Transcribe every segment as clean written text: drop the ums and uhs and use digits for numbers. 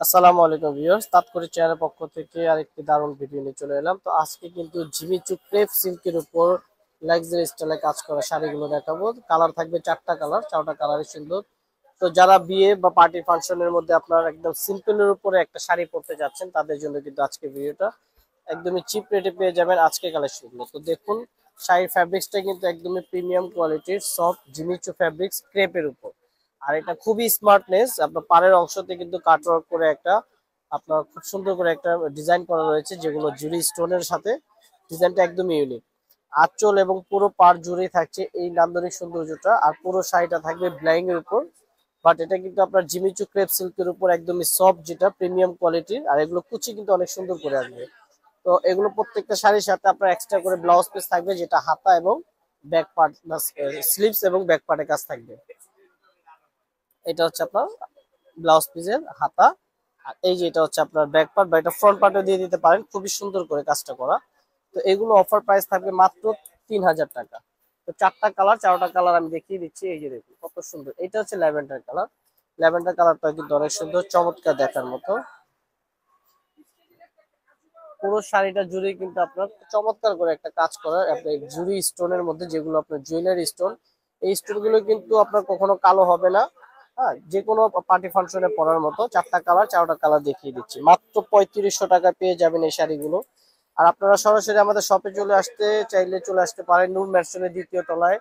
আসসালামু আলাইকুম ভিউয়ার্স, তাৎক্ষণিক চেয়ারের পক্ষ থেকে আরেকটি দারুণ ভিডিও নিয়ে চলে এলাম। তো আজকে কিন্তু জিমিচু ক্রেপ সিল্কের উপর লাক্সারি স্টাইলে কাজ করা শাড়িগুলো দেখাবো। কালার থাকবে চারটা কালার, চারটা কালারই সুন্দর। তো যারা বিয়ে বা পার্টি ফাংশনের মধ্যে আপনার একদম সিম্পলের উপরে একটা শাড়ি পরতে যাচ্ছেন, তাদের জন্য কিন্তু আজকে ভিডিওটা একদমই চিপ রেটে পেয়ে যাবেন আজকে কালেকশনগুলো। তো দেখুন, শাড়ির ফ্যাব্রিক্সটা কিন্তু একদমই প্রিমিয়াম কোয়ালিটির সফট জিমিচু ফ্যাব্রিক্স ক্রেপের উপর। আর এটা খুবই স্মার্টনেস, আপনার পাড়ের অংশতে কিন্তু কাটওয়ার্ক করে একটা আপনার খুব সুন্দর করে একটা ডিজাইন করা রয়েছে, যেগুলো জুরি স্টোনের সাথে ডিজাইনটা একদমই ইউনিক। আঁচল এবং পুরো পাড় জুড়েই থাকছে এই নান্দনিক সৌন্দর্যটা, আর পুরো শাড়িটা থাকবে ব্লাইং এর উপর। বাট এটা কিন্তু আপনার জিমিচু ক্রেপ সিল্কের উপর একদমই সফট, যেটা প্রিমিয়াম কোয়ালিটির। আর এগুলো কুচি কিন্তু অনেক সুন্দর করে আসবে। তো এগুলো প্রত্যেকটা শাড়ির সাথে আপনার এক্সট্রা করে ব্লাউজ পিস থাকবে, যেটা হাতা এবং ব্যাক পার্ট, স্লিভস এবং ব্যাক পার্টের কাজ থাকবে। এটা হচ্ছে আপনার ব্লাউজ পিসের হাতা। আর এই যে এটা হচ্ছে আপনার ব্যাক পার্ট, বা এটা ফ্রন্ট পার্টও দিয়ে দিতে পারেন, খুবই সুন্দর করে কাজটা করা। তো এগুলো অফার প্রাইস থাকবে মাত্র 3000 টাকা। তো চারটা কালার, চারটা কালার আমি দেখিয়ে দিচ্ছি। এই যে দেখুন কত সুন্দর, এটা হচ্ছে ল্যাভেন্ডার কালার। ল্যাভেন্ডার কালারটা কিন্তু অনেক সুন্দর, চমৎকার দেখার মতো। পুরো শাড়িটা জুড়ে কিন্তু আপনার চমৎকার করে একটা কাজ করা, আপনার জুড়ি স্টোনের মধ্যে, যেগুলো আপনার জুয়েলারি স্টোন। এই স্টোন গুলো কিন্তু আপনার কখনো কালো হবে না। হ্যাঁ, যে কোনো পার্টি ফাংশনে পরার মতো। চারটা কালার, চারটা কালার দেখিয়ে দিচ্ছি। মাত্র 3500 টাকা পেয়ে যাবেন এই শাড়িগুলো। আর আপনারা সরাসরি আমাদের শপে চলে আসতে চাইলে চলে আসতে পারেন, নূর ম্যানশনের দ্বিতীয় তলায়।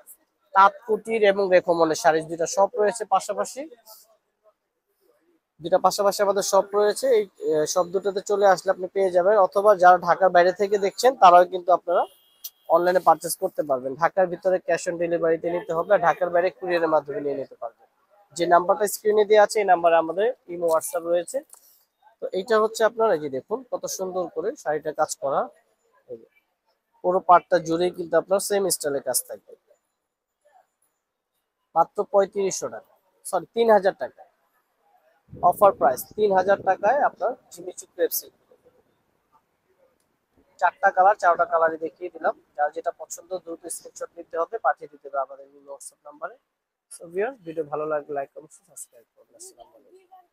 তাঁত কুটির এবং রেখমনের শাড়ি দুইটা শপ রয়েছে পাশাপাশি। দুটা পাশাপাশি আমাদের শপ রয়েছে। এই শপ দুটোতে চলে আসলে আপনি পেয়ে যাবেন, অথবা যারা ঢাকার বাইরে থেকে দেখছেন তারাও কিন্তু আপনারা অনলাইনে পারচেস করতে পারবেন। ঢাকার ভিতরে ক্যাশ অন ডেলিভারিতে নিতে হবে, আর ঢাকার বাইরে কুরিয়ারের মাধ্যমে নিয়ে নিতে পারবেন। যে নাম্বারটা স্ক্রিনে দেওয়া আছে, এই নাম্বারে আমাদের ইমো হোয়াটসঅ্যাপ রয়েছে। তো এইটা হচ্ছে আপনার, এই যে দেখুন কত সুন্দর করে শাড়িটা কাজ করা। এই যে পুরো পাটটা জুড়েই কিন্তু আপনার সেম স্টাইলের কাজ থাকবে। মাত্র 3500 টাকা, সরি 3000 টাকা। অফার প্রাইস 3000 টাকায় আপনার জিমিচু ক্রেপসি। চারটা কালার, চারটা কালারই দেখিয়ে দিলাম। যার যেটা পছন্দ দ্রুত স্ক্রিনশট নিতে হবে, পাঠিয়ে দিতে হবে আমাদের হোয়াটসঅ্যাপ নাম্বারে। সো ভিউয়ার্স, ভিডিও ভালো লাগলে লাইক কমেন্ট সাবস্ক্রাইব করুন। আসসালামু আলাইকুম।